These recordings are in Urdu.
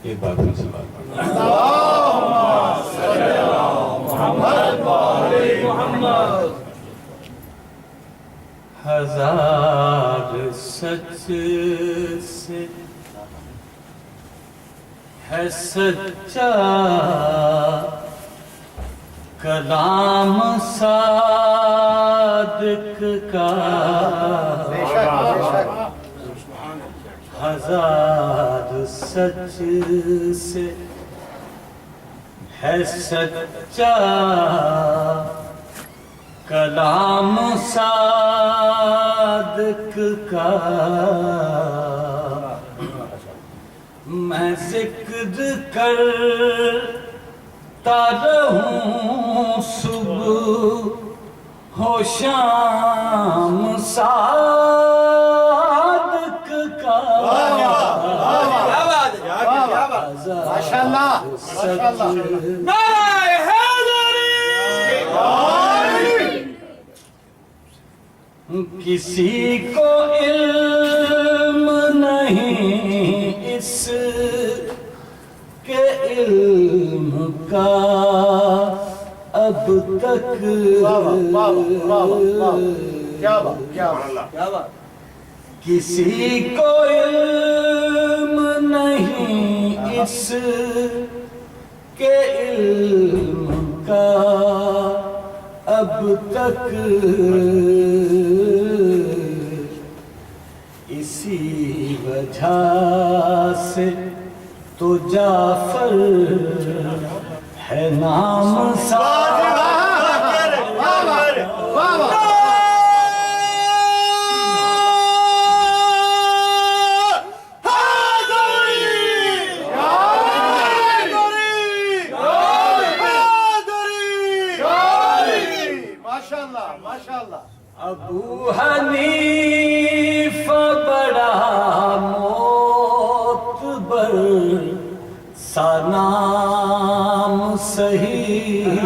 ایک بات میں سے بات ہزار سچ سے ہے سچا کلام صادق کا ہزار سچ سے ہے سچا کلام صادق کا میں ذکر کرتا رہوں صبح ہو شام صادق کا ماشاءاللہ کسی کو علم نہیں اس کے علم کا اب تک کسی کو علم نہیں اس کے علم کا اب تک اسی وجہ سے تو جعفر ہے نام ابو حنیفہ بڑا معتبر سا نام صحیح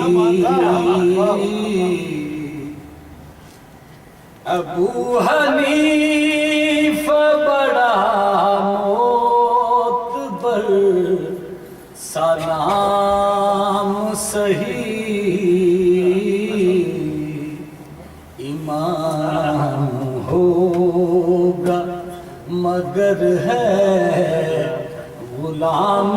ابو حنیفہ بڑا معتبر سا نام صحیح امام ہوگا مگر ہے غلام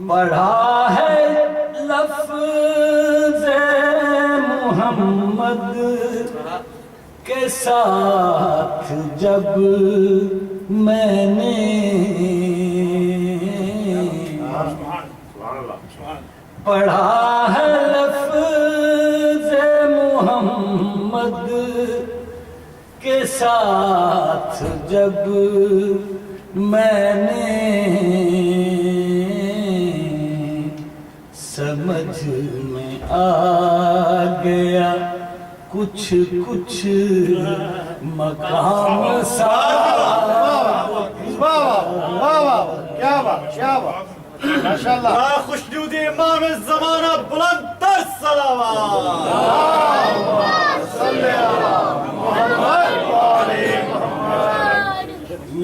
پڑھا ہے لفظ محمد کے ساتھ جب میں نے پڑھا ہے لفظ محمد کے ساتھ جب میں نے سمجھ میں آ گیا کچھ کچھ مقام ماشاءاللہ خوشنود امام زمانہ بلند تر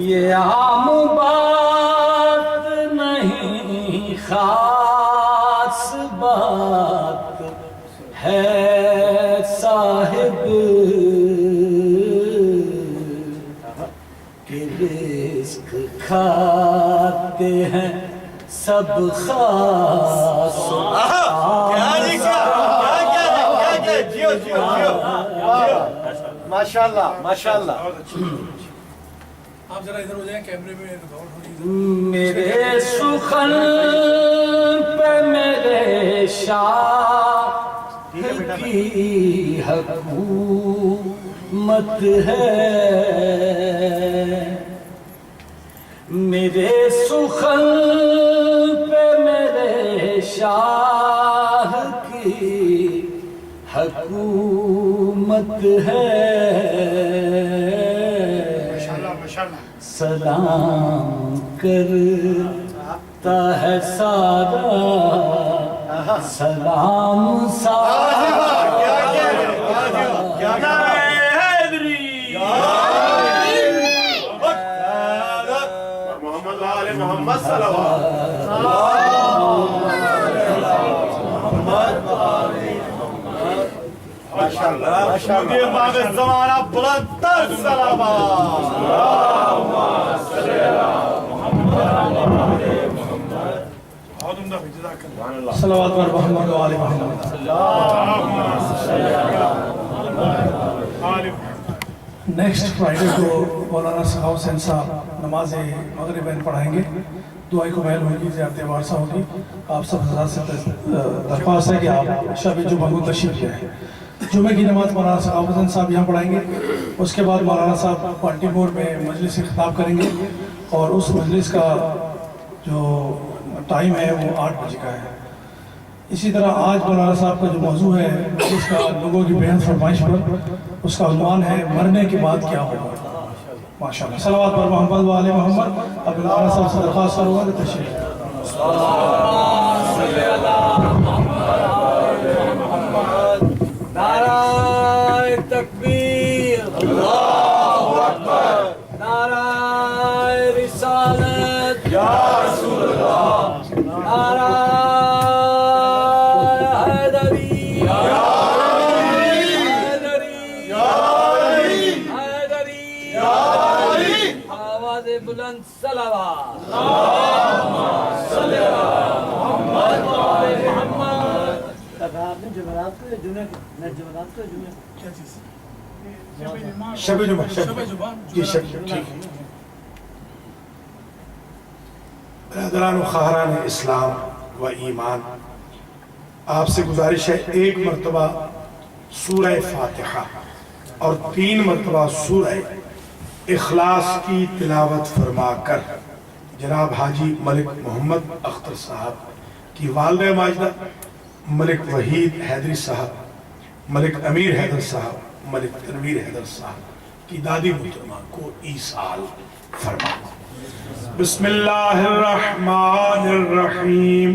یہ عام بات نہیں خاص بات ہے صاحب کہ رزق کھاتے ہیں سب خاص ماشاءاللہ ماشاءاللہ آپ ذرا ادھر ہو جائیں کیمرے میں میرے سخن پہ میرے شاہ کی حکومت ہے میرے سخن پہ میرے شاہ کی حکومت ہے ماشاءاللہ سلام کرتا ہے سارا سلام سارا محمد آل محمد صلوات ماشاءاللہ امام زمانہ بلند تر سلامات صلوات پر محمد و آل محمد. نیکسٹ فرائیڈے کو مولانا سخاوت حسین صاحب نماز مغربین پڑھائیں گے. دعائی کو محل ہوگی، زیارت وارثہ ہوگی. آپ سب حضرات سے درخواست ہے کہ آپ شب جمعہ کو تشریف لے آئیں. جمعہ کی نماز مولانا سخاوت حسین صاحب یہاں پڑھائیں گے. اس کے بعد مولانا صاحب پارٹی بورڈ میں مجلس سے خطاب کریں گے اور اس مجلس کا جو ٹائم ہے وہ 8 بجے کا ہے. اسی طرح آج مولانا صاحب کا جو موضوع ہے اس کا لوگوں کی بےحد فرمائش پر اس کا عنوان ہے مرنے کے بعد کیا ہوگا. ماشاءاللہ صلوات پر محمد و آل محمد. اب مولانا صاحب سے درخواست کروں گا تشریف. نعرہ تکبیر، اللہ اکبر، نعرہ رسالت یا رسول اللہ، نعرہ حیدری یا حیدری یا حیدری یا آواز بلند صلوات اللہم صلی علی محمد و آل محمد. شب جمعہ جی شب ٹھیک ہے. برادران و خواہران اسلام و ایمان، آپ سے گزارش ہے 1 مرتبہ سورہ فاتحہ اور 3 مرتبہ سورہ اخلاص کی تلاوت فرما کر جناب حاجی ملک محمد اختر صاحب کی والدہ ماجدہ ملک وحید حیدری صاحب، ملک امیر حیدر صاحب، ملک تنویر حیدر صاحب کی دادی محترمہ کو ایصال فرمانا. بسم اللہ الرحمن الرحیم.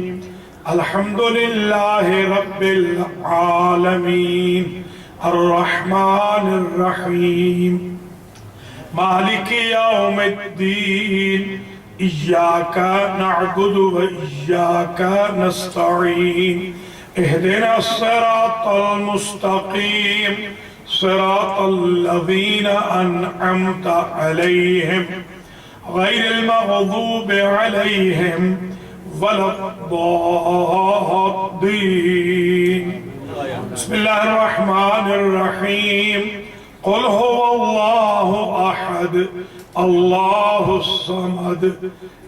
الحمدللہ رب العالمین الرحمن الرحیم مالک یوم الدین ایاک نعبد و ایاک نستعین اہدنا الصراط المستقیم صراط الذین انعمت علیہم غیر المغضوب علیہم ولا الضالین. بسم اللہ الرحمن الرحیم. قل هو اللہ احد اللہ الصمد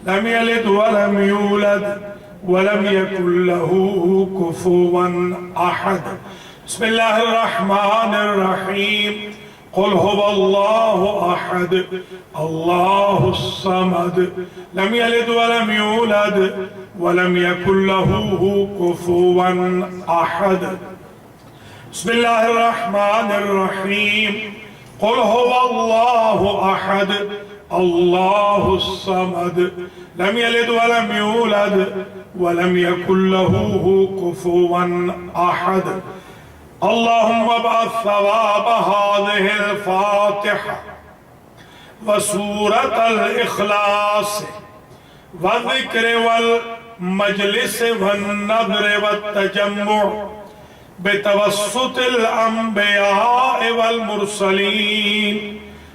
لم يلد ولم يولد ولم يكن له كفوا احد. بسم اللہ الرحمن الرحیم. قل هو اللہ احد اللہ الصمد لم يلد ولم يولد ولم يكن له كفوا احد. بسم اللہ الرحمن الرحیم. قل هو اللہ احد اللہ الصمد لم يلد ولم يولد ولم يكن له كفوا احد. اللهم ابعث ثواب هذه الفاتحة وسورة الإخلاص والذكر والمجلس والنذر والتجمع بتوسط الأنبياء والمرسلين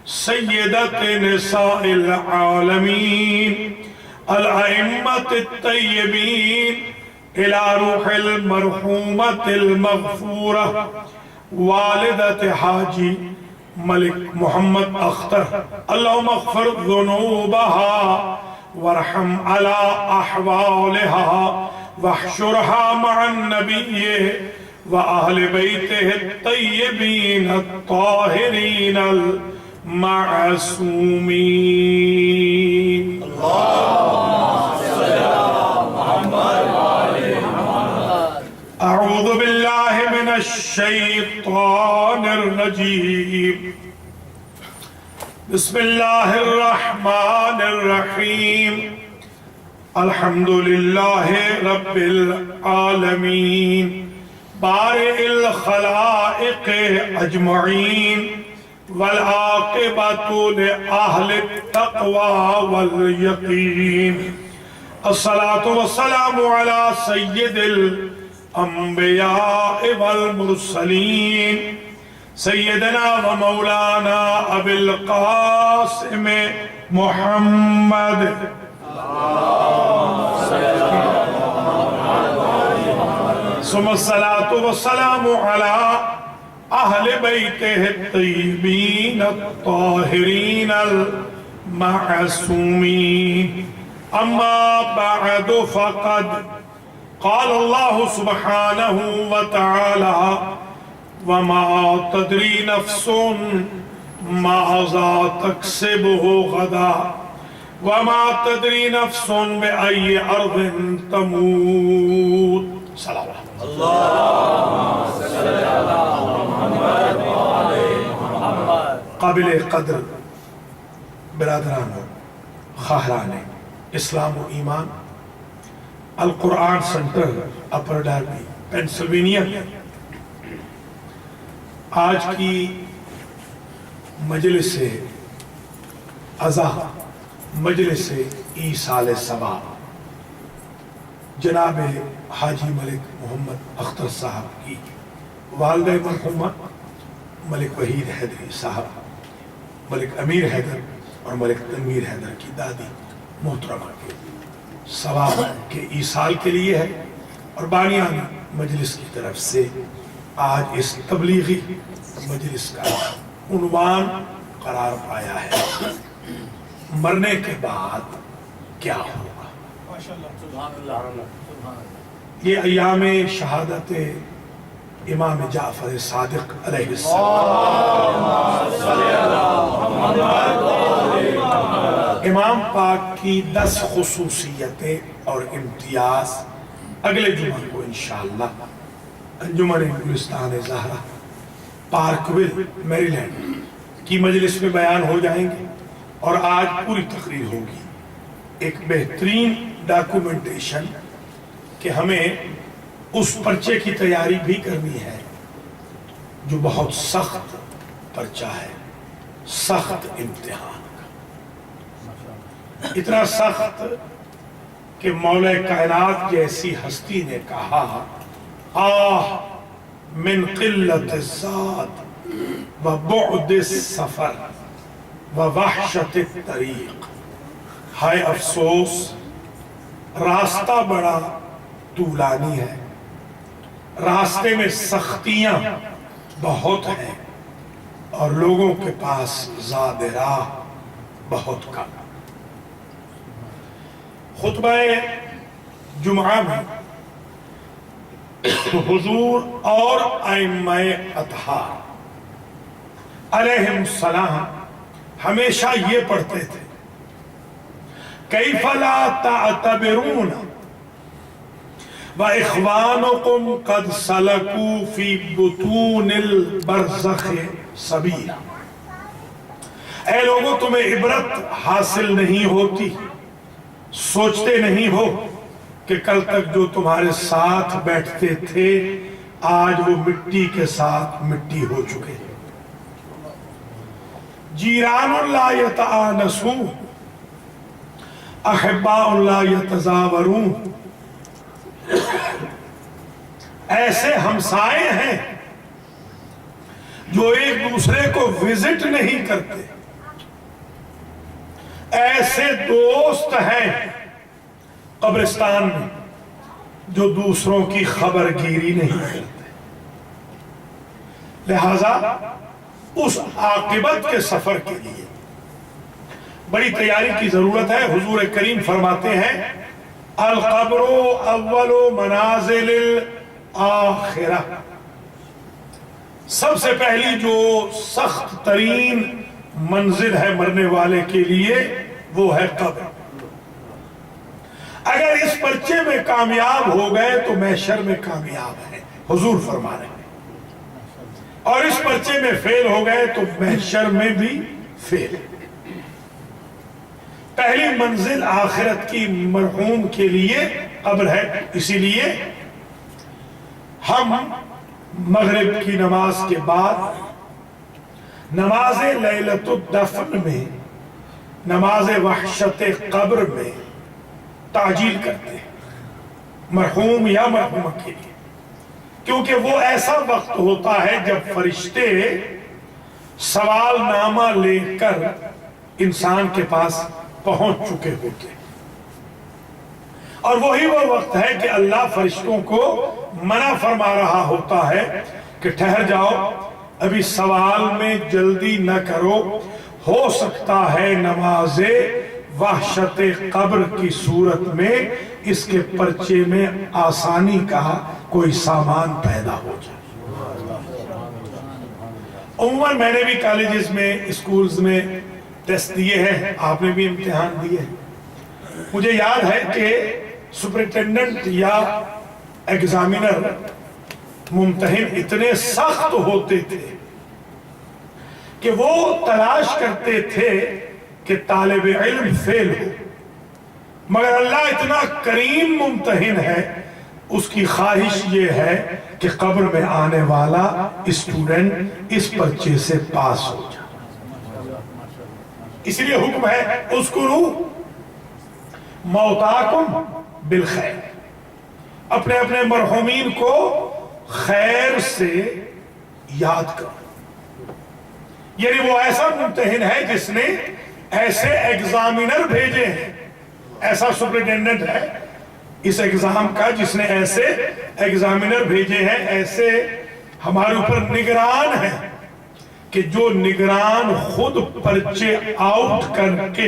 سيدة نساء العالمين الأئمة الطيبين إلى روح المرحومة المغفورة والدة حاجي ملك محمد أختر. اللهم اغفر ذنوبها وارحم على أحوالها واحشرها مع النبي وأهل بيته الطيبين الطاهرين المعصومين. أعوذ بالله من الشيطان الرجيم. بسم اللہ الرحمن الرحیم الحمد للہ رب العالمین بارئ الخلائق اجمعین والعاقبۃ لأہل التقوی والیقین الصلاۃ والسلام علی سید الانبیاء والمرسلین سیدنا و مولانا ابی القاسم محمد ثم الصلاۃ والسلام علی اہل بیتہ الطیبین الطاہرین المعصومین اما بعد فقد قال اللہ سبحانہ وتعالی وما تدری نفس ماذا تکسب غدا وما تدری نفس بأي ارض تموت صلوات قابل قدر برادران خواہران اسلام و ایمان القرآن سنٹر اپر ڈاربی پینسلوینیا آج کی مجلس عزا مجلس ایصال ثواب جناب حاجی ملک محمد اختر صاحب کی والدہ مرحومہ ملک وحید حیدری صاحب ملک امیر حیدر اور ملک تنویر حیدر کی دادی محترمہ کے ثواب کے ایصال کے لیے ہے اور بانیان مجلس کی طرف سے آج اس تبلیغی مجلس کا عنوان قرار پایا ہے مرنے کے بعد کیا ہوگا۔ یہ ایام شہادت امام جعفر صادق علیہ السلام امام پاک کی 10 خصوصیتیں اور امتیاز اگلے جمعہ کو انشاءاللہ انجمن گلستان زہرہ پارکویل میریلینڈ کی مجلس میں بیان ہو جائیں گے اور آج پوری تقریر ہوگی ایک بہترین ڈاکومنٹیشن کہ ہمیں اس پرچے کی تیاری بھی کرنی ہے جو بہت سخت پرچہ ہے، سخت امتحان کا، اتنا سخت کہ مولا کائنات جیسی ہستی نے کہا آہ من قلت الزاد و بعد السفر و وحشت الطریق، ہائے افسوس راستہ بڑا طولانی ہے، راستے میں سختیاں بہت ہیں اور لوگوں کے پاس زاد راہ بہت کم۔ خطبہ جمعہ میں حضور اور ائمہ اطہار علیہم السلام ہمیشہ یہ پڑھتے تھے کیف لا تعتبرون وَإِخْوَانُكُمْ قَدْ سَلَكُوا فِي بُطُونِ الْبَرْزَخِ سَبِيلًا، اے لوگوں تمہیں عبرت حاصل نہیں ہوتی، سوچتے نہیں ہو کہ کل تک جو تمہارے ساتھ بیٹھتے تھے آج وہ مٹی کے ساتھ مٹی ہو چکے۔ جیران لا یتآنسون احباء لا یتزاورون، ایسے ہمسائے ہیں جو ایک دوسرے کو وزٹ نہیں کرتے، ایسے دوست ہیں قبرستان میں جو دوسروں کی خبر گیری نہیں کرتے۔ لہذا اس عاقبت کے سفر کے لیے بڑی تیاری کی ضرورت ہے۔ حضور کریم فرماتے ہیں القبر اول منازل الاخرہ، سب سے پہلی جو سخت ترین منزل ہے مرنے والے کے لیے وہ ہے قبر۔ اگر اس پرچے میں کامیاب ہو گئے تو محشر میں کامیاب ہے، حضور فرما رہے ہیں، اور اس پرچے میں فیل ہو گئے تو محشر میں بھی فیل۔ پہلی منزل آخرت کی مرحوم کے لیے قبر ہے. اسی لیے ہم مغرب کی نماز کے بعد نماز لیلۃ الدفن میں، نماز وحشت قبر میں تعجیل کرتے ہیں مرحوم یا مرحومہ کے لیے، کیونکہ وہ ایسا وقت ہوتا ہے جب فرشتے سوال نامہ لے کر انسان کے پاس پہنچ چکے ہوتے ہیں، اور وہی وہ وقت ہے کہ اللہ فرشتوں کو منع فرما رہا ہوتا ہے کہ ٹھہر جاؤ، ابھی سوال میں جلدی نہ کرو، ہو سکتا ہے نماز وحشت قبر کی صورت میں اس کے پرچے میں آسانی کا کوئی سامان پیدا ہو جائے. عموماً میں نے بھی کالجز میں، اسکولز میں ٹیسٹ دیے ہیں، آپ نے بھی امتحان دیے ہیں. مجھے یاد ہے کہ سپرنٹینڈنٹ یا ایگزامینر ممتحن اتنے سخت ہوتے تھے کہ وہ تلاش کرتے تھے کہ طالب علم فیل ہو، مگر اللہ اتنا کریم ممتحن ہے، اس کی خواہش یہ ہے کہ قبر میں آنے والا اسٹوڈنٹ اس پرچے سے پاس ہو جائے. اس لیے حکم ہے اذکروا موتاکم بالخیر، اپنے اپنے مرحومین کو خیر سے یاد کرو. یعنی وہ ایسا ممتحن ہے جس نے ایسے ایگزامینر بھیجے ہیں، ایسا سپرنٹینڈنٹ ہے اس ایگزام کا جس نے ایسے ایگزامینر بھیجے ہیں، ایسے ہمارے اوپر نگران ہیں کہ جو نگران خود پرچے آؤٹ کر کے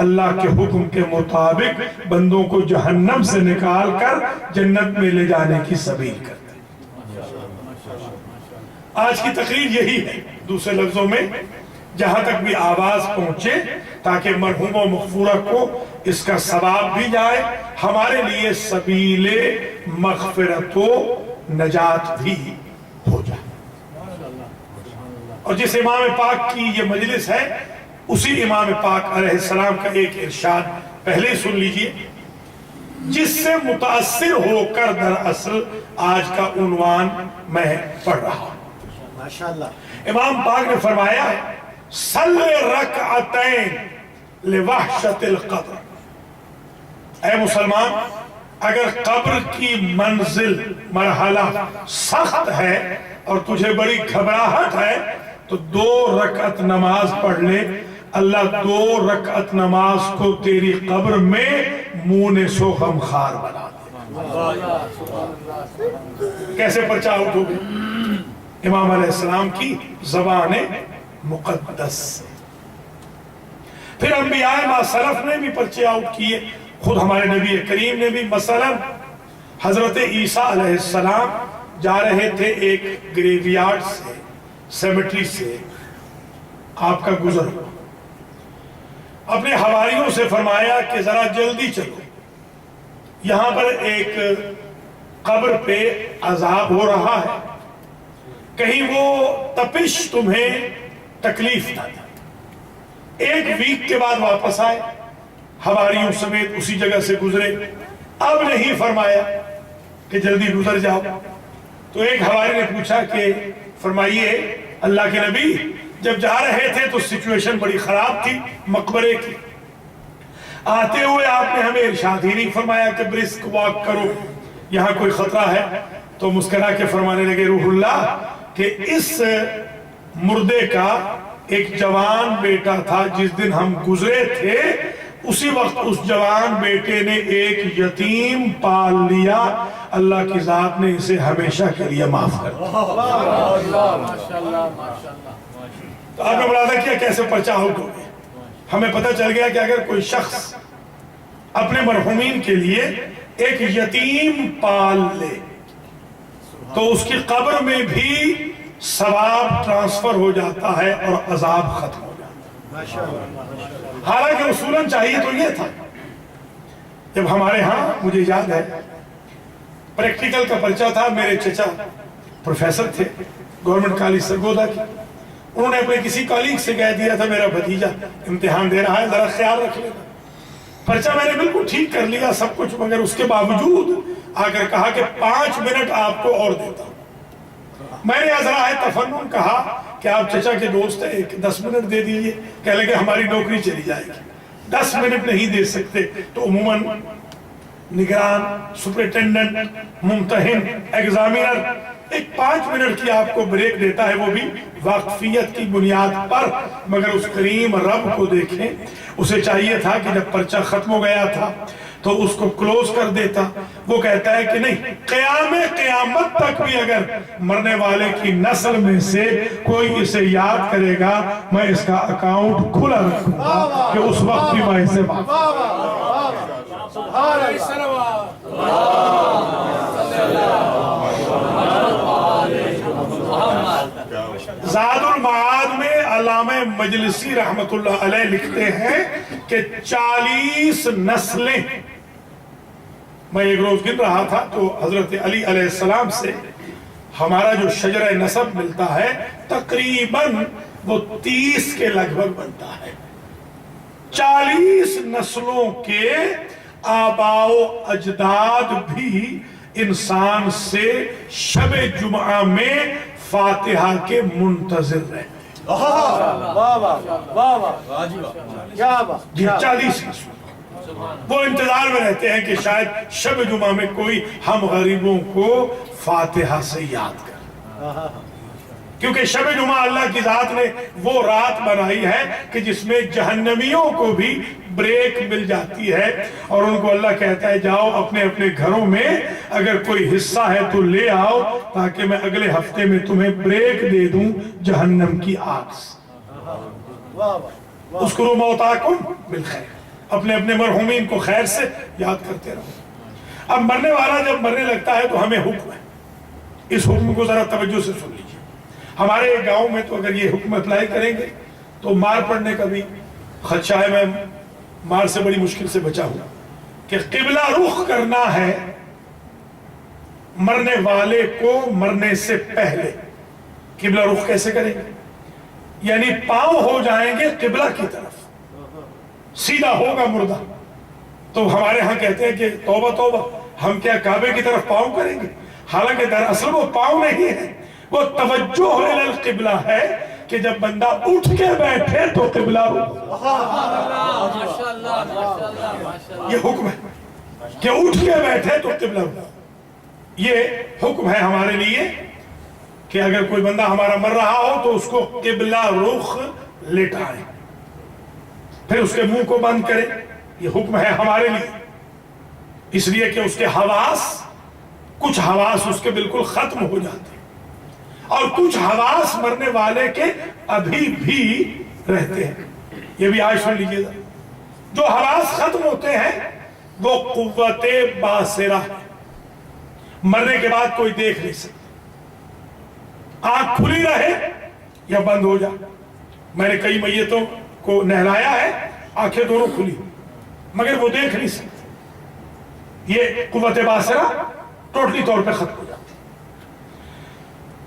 اللہ کے حکم کے مطابق بندوں کو جہنم سے نکال کر جنت میں لے جانے کی سبیل کرتے ہیں. آج کی تقریر یہی ہے، دوسرے لفظوں میں جہاں تک بھی آواز پہنچے تاکہ مرحوم و مغفورہ کو اس کا ثواب بھی جائے، ہمارے لیے سبیل مغفرت و نجات بھی ہو جائے. اور جس امام پاک کی یہ مجلس ہے اسی امام پاک علیہ السلام کا ایک ارشاد پہلے سن لیجئے، جس سے متاثر ہو کر دراصل آج کا عنوان میں پڑھ رہا ہوں. امام پاک نے فرمایا صلی رکعتین لوحشت القبر. اے مسلمان، اگر قبر کی منزل مرحلہ سخت ہے اور تجھے بڑی گھبراہٹ ہے تو 2 رکعت نماز پڑھ لے، اللہ 2 رکعت نماز کو تیری قبر میں مونس و غمخار بنا دے. کیسے پرچہ آؤٹ ہو گئے؟ امام علیہ السلام کی زبان مقدس. پھر انبیاء ما سلف نے بھی پرچے آؤٹ کیے، خود ہمارے نبی کریم نے بھی. مثلا حضرت عیسیٰ علیہ السلام جا رہے تھے ایک گریو یارڈ سے، سیمیٹری سے، آپ کا گزر ہوا، اپنے حواریوں سے فرمایا کہ ذرا جلدی چلو، یہاں پر ایک قبر پہ عذاب ہو رہا ہے، کہیں وہ تپش تمہیں تکلیف نہ دے. 1 ویک کے بعد واپس آئے، حواریوں سمیت اسی جگہ سے گزرے. اب نہیں فرمایا کہ جلدی گزر جاؤ. تو ایک حواری نے پوچھا کہ فرمائیے اللہ کے نبی، جب جا رہے تھے تو سچویشن بڑی خراب تھی مقبرے کی، آتے ہوئے آپ نے ہمیں ارشاد ہی نہیں فرمایا کہ برسک واک کرو، یہاں کوئی خطرہ ہے. تو مسکرا کے فرمانے لگے روح اللہ کہ اس مردے کا ایک جوان بیٹا تھا، جس دن ہم گزرے تھے اسی وقت اس جوان بیٹے نے ایک یتیم پال لیا، اللہ کی ذات نے اسے ہمیشہ کے لیے معاف کر دیا. تو آپ نے ملاحظہ کیا کیسے پرچہ آؤٹ ہو گئے. ہمیں پتہ چل گیا کہ اگر کوئی شخص اپنے مرحومین کے لیے ایک یتیم پال لے تو اس کی قبر میں بھی ثواب ٹرانسفر ہو جاتا ہے اور عذاب ختم ہو جاتا ہے. حالانکہ اصولاً چاہیے تو یہ تھا. جب ہمارے ہاں مجھے یاد ہے پریکٹیکل کا پرچہ تھا، میرے چچا پروفیسر تھے گورنمنٹ کالج سرگودا کی، انہوں نے اپنے کسی کالیگ سے کہہ دیا تھا میرا بھتیجا امتحان دے رہا ہے ذرا خیال رکھ لینا. پرچہ میں نے بالکل ٹھیک کر لیا سب کچھ، مگر اس کے باوجود آ کر کہا کہ 5 منٹ آپ کو اور دیتا ہوں۔ میں نے ازرائے تفنن کہا کہ آپ چچا کے دوست ہیں، 10 منٹ دے دیجئے۔ کہنے لگے ہماری نوکری چلی جائے گی، 10 منٹ نہیں دے سکتے۔ تو عموماً نگران، سپرنٹینڈنٹ، ممتحن، ایگزامینر ایک 5 منٹ کی آپ کو بریک دیتا ہے، وہ بھی واقفیت کی بنیاد پر۔ مگر اس کریم رب کو دیکھیں، اسے چاہیے تھا کہ جب پرچہ ختم ہو گیا تھا تو اس کو کلوز کر دیتا۔ وہ کہتا ہے کہ نہیں، قیامت تک بھی اگر مرنے والے کی نسل میں سے کوئی اسے یاد کرے گا، میں اس کا اکاؤنٹ کھلا رکھوں گا کہ اس وقت بھی میں اسے زاد المعاد میں علامہ مجلسی رحمت اللہ علیہ لکھتے ہیں کہ 40 نسلیں، میں ایک روز گن رہا تھا تو حضرت علی علیہ السلام سے ہمارا جو شجرہ نسب ملتا ہے تقریباً وہ 30 کے لگ بھگ بنتا ہے۔ 40 نسلوں کے آباء و اجداد بھی انسان سے شب جمعہ میں فاتحہ کے منتظر رہتے ہیں۔ 40 نسلوں وہ انتظار میں رہتے ہیں کہ شاید شب جمعہ میں کوئی ہم غریبوں کو فاتحہ سے یاد کر، کیونکہ شب جمعہ اللہ کی ذات نے وہ رات بنائی ہے کہ جس میں جہنمیوں کو بھی بریک مل جاتی ہے، اور ان کو اللہ کہتا ہے جاؤ اپنے اپنے گھروں میں اگر کوئی حصہ ہے تو لے آؤ تاکہ میں اگلے ہفتے میں تمہیں بریک دے دوں جہنم کی آگ سے۔ اذکروا موتاکم بالخیر، اپنے اپنے مرحومین کو خیر سے یاد کرتے رہو۔ اب مرنے والا جب مرنے لگتا ہے تو ہمیں حکم ہے، اس حکم کو ذرا توجہ سے سن لیجیے۔ ہمارے گاؤں میں تو اگر یہ حکم اپلائی کریں گے تو مار پڑنے کا بھی خدشہ ہے۔ میں مار سے بڑی مشکل سے بچا ہوں کہ قبلہ رخ کرنا ہے مرنے والے کو مرنے سے پہلے۔ قبلہ رخ کیسے کریں گے؟ یعنی پاؤں ہو جائیں گے قبلہ کی طرف، سیدھا ہوگا مردہ۔ تو ہمارے ہاں کہتے ہیں کہ توبہ توبہ، ہم کیا کعبے کی طرف پاؤں کریں گے؟ حالانکہ دراصل وہ پاؤں نہیں ہے، وہ توجہ الی القبلہ ہے کہ جب بندہ اٹھ کے بیٹھے تو قبلہ یہ حکم ہے کہ اٹھ کے بیٹھے تو قبلہ۔ یہ حکم ہے ہمارے لیے کہ اگر کوئی بندہ ہمارا مر رہا ہو تو اس کو قبلہ رخ لٹائیں، پھر اس کے منہ کو بند کریں۔ یہ حکم ہے ہمارے لیے، اس لیے کہ اس کے حواس، کچھ حواس اس کے بالکل ختم ہو جاتے ہیں اور کچھ حواس مرنے والے کے ابھی بھی رہتے ہیں۔ یہ بھی آج سن لیجیے گا، جو حواس ختم ہوتے ہیں وہ قوت باصرہ، مرنے کے بعد کوئی دیکھ نہیں سکتا، آنکھ کھلی رہے یا بند ہو جائے۔ میں نے کئی میتوں کو نہلایا ہے، آنکھیں دونوں کھلی مگر وہ دیکھ نہیں سکتے۔ یہ قوت باصرہ ٹوٹلی طور پہ ختم ہو جاتی۔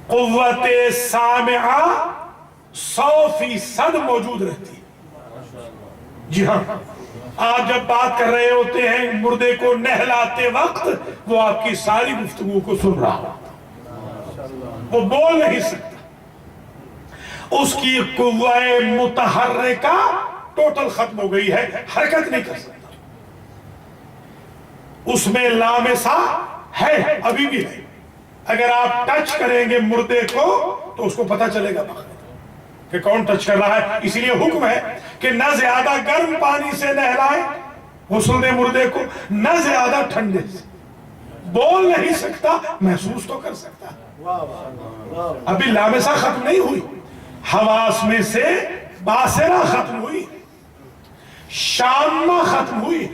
قوت سامعہ 100% موجود رہتی ہے۔ جی ہاں، آپ جب بات کر رہے ہوتے ہیں مردے کو نہلاتے وقت، وہ آپ کی ساری گفتگو کو سن رہا ہوتا، وہ بول نہیں سکتا۔ اس کی قوت متحرکہ ٹوٹل ختم ہو گئی ہے، حرکت نہیں کر سکتا۔ اس میں لامسہ ہے، ابھی بھی ہے۔ اگر آپ ٹچ کریں گے مردے کو تو اس کو پتہ چلے گا کہ کون ٹچ کر رہا ہے۔ اسی لیے حکم ہے کہ نہ زیادہ گرم پانی سے نہلائیں غسل دے مردے کو، نہ زیادہ ٹھنڈے سے۔ بول نہیں سکتا، محسوس تو کر سکتا ہے۔ ابھی لامسہ ختم نہیں ہوئی، حواس میں سے باصرہ ختم ہوئی، شامہ ختم ہوئی،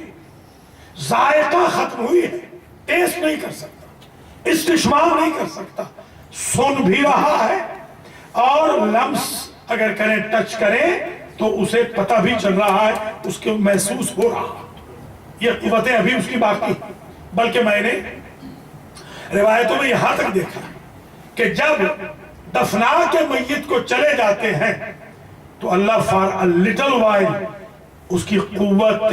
ذائقہ ختم ہوئی ہے، ٹیسٹ نہیں کر سکتا، استشمام نہیں کر سکتا، سن بھی رہا ہے اور لمس اگر کریں، ٹچ کریں تو اسے پتہ بھی چل رہا ہے، اس کو محسوس ہو رہا ہے۔ یہ قوتیں ابھی اس کی باقی، بلکہ میں نے روایتوں میں یہاں تک دیکھا کہ جب دفنا کے میت کو چلے جاتے ہیں تو اللہ فار a little while اس کی قوت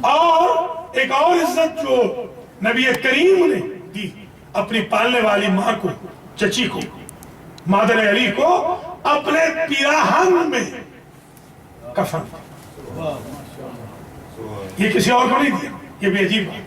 اور ایک اور عزت جو نبی کریم نے دی اپنی پالنے والی ماں کو، چچی کو، مادر علی کو اپنے پیراہن میں کفن، یہ کسی اور کو نہیں دیا، یہ بھی عجیب ہے۔